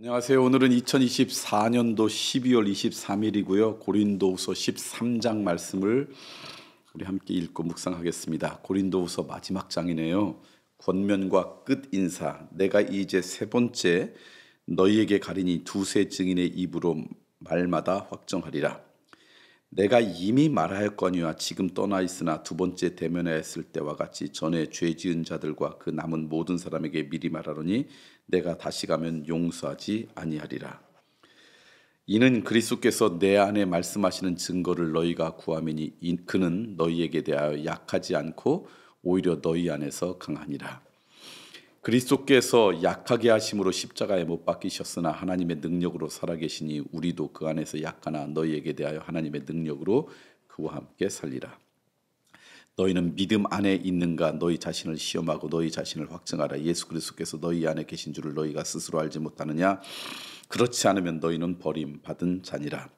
안녕하세요. 오늘은 2024년도 12월 23일이고요. 고린도후서 13장 말씀을 우리 함께 읽고 묵상하겠습니다. 고린도후서 마지막 장이네요. 권면과 끝 인사. 내가 이제 세 번째 너희에게 가리니 두세 증인의 입으로 말마다 확정하리라. 내가 이미 말하였거니와 지금 떠나 있으나 두 번째 대면하였을 때와 같이 전에 죄 지은 자들과 그 남은 모든 사람에게 미리 말하노니 내가 다시 가면 용서하지 아니하리라. 이는 그리스도께서 내 안에 말씀하시는 증거를 너희가 구함이니 그는 너희에게 대하여 약하지 않고 오히려 너희 안에서 강하니라. 그리스도께서 약하게 하심으로 십자가에 못 박히셨으나 하나님의 능력으로 살아계시니 우리도 그 안에서 약하나 너희에게 대하여 하나님의 능력으로 그와 함께 살리라. 너희는 믿음 안에 있는가? 너희 자신을 시험하고 너희 자신을 확증하라. 예수 그리스도께서 너희 안에 계신 줄을 너희가 스스로 알지 못하느냐? 그렇지 않으면 너희는 버림받은 자니라.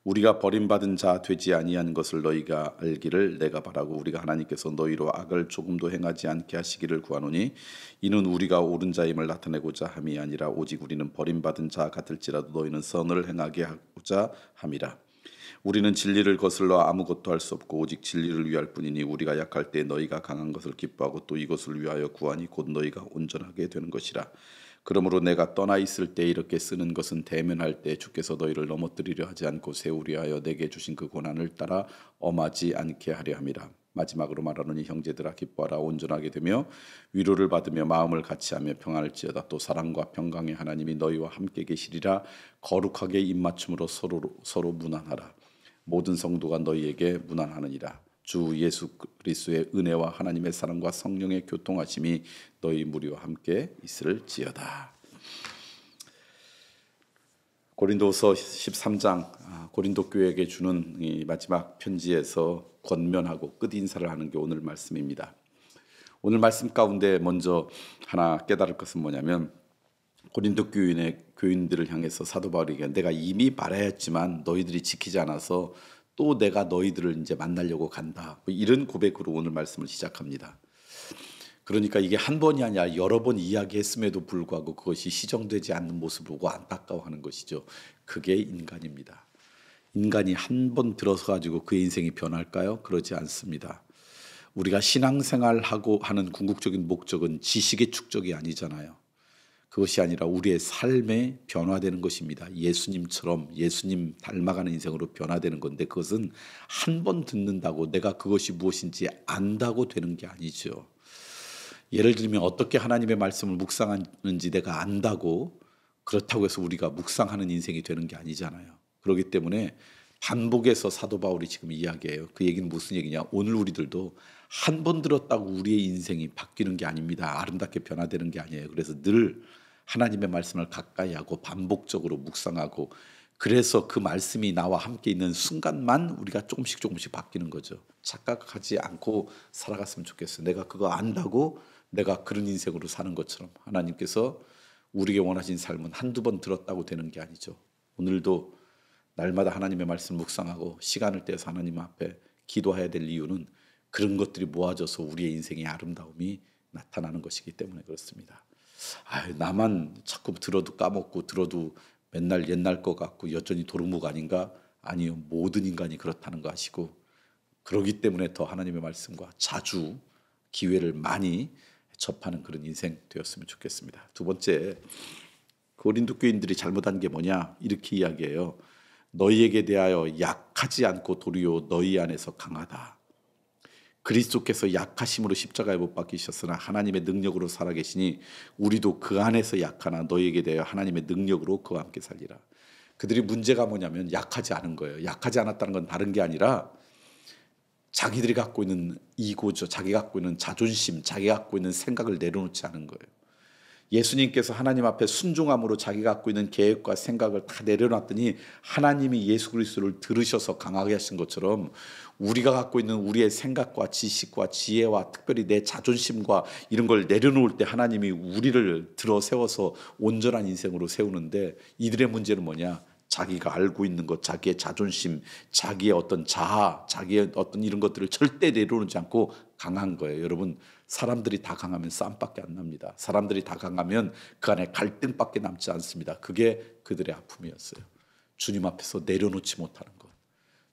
우리가 버림받은 자 되지 아니한 것을 너희가 알기를 내가 바라고 우리가 하나님께서 너희로 악을 조금도 행하지 않게 하시기를 구하노니 이는 우리가 옳은 자임을 나타내고자 함이 아니라 오직 우리는 버림받은 자 같을지라도 너희는 선을 행하게 하고자 함이라. 우리는 진리를 거슬러 아무것도 할 수 없고 오직 진리를 위할 뿐이니 우리가 약할 때 너희가 강한 것을 기뻐하고 또 이것을 위하여 구하니 곧 너희가 온전하게 되는 것이라. 그러므로 내가 떠나 있을 때 이렇게 쓰는 것은 대면할 때 주께서 너희를 넘어뜨리려 하지 않고 세우려 하여 내게 주신 그 고난을 따라 엄하지 않게 하려 함이라. 마지막으로 말하노니 형제들아 기뻐하라. 온전하게 되며 위로를 받으며 마음을 같이하며 평안을지어다. 또 사랑과 평강의 하나님이 너희와 함께 계시리라. 거룩하게 입맞춤으로 서로 문안하라. 모든 성도가 너희에게 문안하느니라. 주 예수 그리스도의 은혜와 하나님의 사랑과 성령의 교통하심이 너희 무리와 함께 있을지어다. 고린도서 13장 고린도 교회에게 주는 이 마지막 편지에서 권면하고 끝 인사를 하는 게 오늘 말씀입니다. 오늘 말씀 가운데 먼저 하나 깨달을 것은 뭐냐면 고린도 교인들을 향해서 사도 바울에게 내가 이미 말하였지만 너희들이 지키지 않아서 또 내가 너희들을 이제 만나려고 간다. 이런 고백으로 오늘 말씀을 시작합니다. 그러니까 이게 한 번이 아니라 여러 번 이야기했음에도 불구하고 그것이 시정되지 않는 모습을 보고 안타까워하는 것이죠. 그게 인간입니다. 인간이 한 번 들어서 가지고 그의 인생이 변할까요? 그러지 않습니다. 우리가 신앙생활하고 하는 궁극적인 목적은 지식의 축적이 아니잖아요. 그것이 아니라 우리의 삶에 변화되는 것입니다. 예수님처럼 예수님 닮아가는 인생으로 변화되는 건데 그것은 한 번 듣는다고 내가 그것이 무엇인지 안다고 되는 게 아니죠. 예를 들면 어떻게 하나님의 말씀을 묵상하는지 내가 안다고 그렇다고 해서 우리가 묵상하는 인생이 되는 게 아니잖아요. 그렇기 때문에 반복해서 사도 바울이 지금 이야기해요. 그 얘기는 무슨 얘기냐? 오늘 우리들도 한 번 들었다고 우리의 인생이 바뀌는 게 아닙니다. 아름답게 변화되는 게 아니에요. 그래서 늘 하나님의 말씀을 가까이 하고 반복적으로 묵상하고 그래서 그 말씀이 나와 함께 있는 순간만 우리가 조금씩 바뀌는 거죠. 착각하지 않고 살아갔으면 좋겠어요. 내가 그거 안다고 내가 그런 인생으로 사는 것처럼 하나님께서 우리에게 원하신 삶은 한두 번 들었다고 되는 게 아니죠. 오늘도 날마다 하나님의 말씀 묵상하고 시간을 떼서 하나님 앞에 기도해야 될 이유는 그런 것들이 모아져서 우리의 인생의 아름다움이 나타나는 것이기 때문에 그렇습니다. 나만 자꾸 들어도 까먹고 들어도 맨날 옛날 것 같고 여전히 도루묵 아닌가? 아니요. 모든 인간이 그렇다는 거 아시고 그러기 때문에 더 하나님의 말씀과 자주 기회를 많이 접하는 그런 인생 되었으면 좋겠습니다. 두 번째, 고린도 교인들이 잘못한 게 뭐냐? 이렇게 이야기해요. 너희에게 대하여 약하지 않고 도리어 너희 안에서 강하다. 그리스도께서 약하심으로 십자가에 못 박히셨으나 하나님의 능력으로 살아계시니 우리도 그 안에서 약하나 너희에게 대하여 하나님의 능력으로 그와 함께 살리라. 그들이 문제가 뭐냐면 약하지 않은 거예요. 약하지 않았다는 건 다른 게 아니라 자기들이 갖고 있는 이고죠. 자기가 갖고 있는 자존심, 자기가 갖고 있는 생각을 내려놓지 않은 거예요. 예수님께서 하나님 앞에 순종함으로 자기가 갖고 있는 계획과 생각을 다 내려놨더니 하나님이 예수 그리스도를 들으셔서 강하게 하신 것처럼 우리가 갖고 있는 우리의 생각과 지식과 지혜와 특별히 내 자존심과 이런 걸 내려놓을 때 하나님이 우리를 들어 세워서 온전한 인생으로 세우는데 이들의 문제는 뭐냐? 자기가 알고 있는 것, 자기의 자존심, 자기의 어떤 자아, 자기의 어떤 이런 것들을 절대 내려놓지 않고 강한 거예요. 여러분, 사람들이 다 강하면 싸움밖에 안 납니다. 사람들이 다 강하면 그 안에 갈등밖에 남지 않습니다. 그게 그들의 아픔이었어요. 주님 앞에서 내려놓지 못하는 것.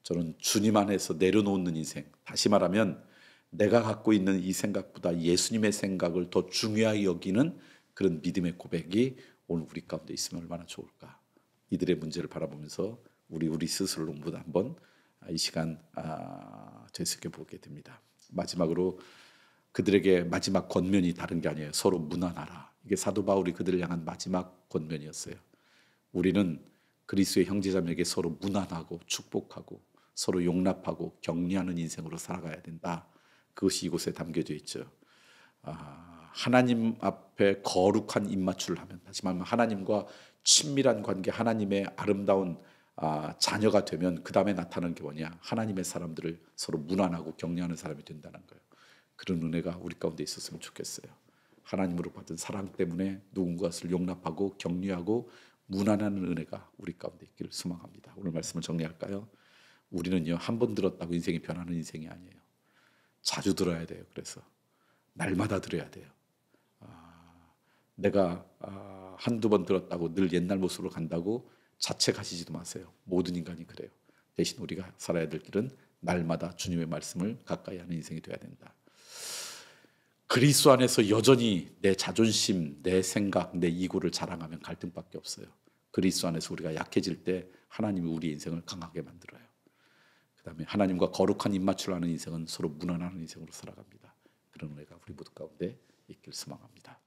저는 주님 안에서 내려놓는 인생, 다시 말하면 내가 갖고 있는 이 생각보다 예수님의 생각을 더 중요하게 여기는 그런 믿음의 고백이 오늘 우리 가운데 있으면 얼마나 좋을까. 이들의 문제를 바라보면서 우리 스스로를 한번 이 시간 되새겨 보게 됩니다. 마지막으로 그들에게 마지막 권면이 다른 게 아니에요. 서로 무난하라. 이게 사도 바울이 그들을 향한 마지막 권면이었어요. 우리는 그리스도의 형제자매에게 서로 무난하고 축복하고 서로 용납하고 격려하는 인생으로 살아가야 된다. 그것이 이곳에 담겨져 있죠. 하나님 앞에 거룩한 입맞춤을 하면, 다시 말하면 하나님과 친밀한 관계, 하나님의 아름다운 자녀가 되면 그 다음에 나타나는 게 뭐냐? 하나님의 사람들을 서로 무난하고 격려하는 사람이 된다는 거예요. 그런 은혜가 우리 가운데 있었으면 좋겠어요. 하나님으로 받은 사랑 때문에 누군가를 용납하고 격려하고 무난하는 은혜가 우리 가운데 있기를 소망합니다. 오늘 말씀을 정리할까요? 우리는요, 한 번 들었다고 인생이 변하는 인생이 아니에요. 자주 들어야 돼요. 그래서 날마다 들어야 돼요. 내가 한두 번 들었다고 늘 옛날 모습으로 간다고 자책하시지도 마세요. 모든 인간이 그래요. 대신 우리가 살아야 될 길은 날마다 주님의 말씀을 가까이 하는 인생이 되어야 된다. 그리스도 안에서 여전히 내 자존심, 내 생각, 내 이고를 자랑하면 갈등밖에 없어요. 그리스도 안에서 우리가 약해질 때 하나님이 우리 인생을 강하게 만들어요. 그 다음에 하나님과 거룩한 입맞춤을 하는 인생은 서로 무난한 인생으로 살아갑니다. 그런 은혜가 우리 모두 가운데 있길 소망합니다.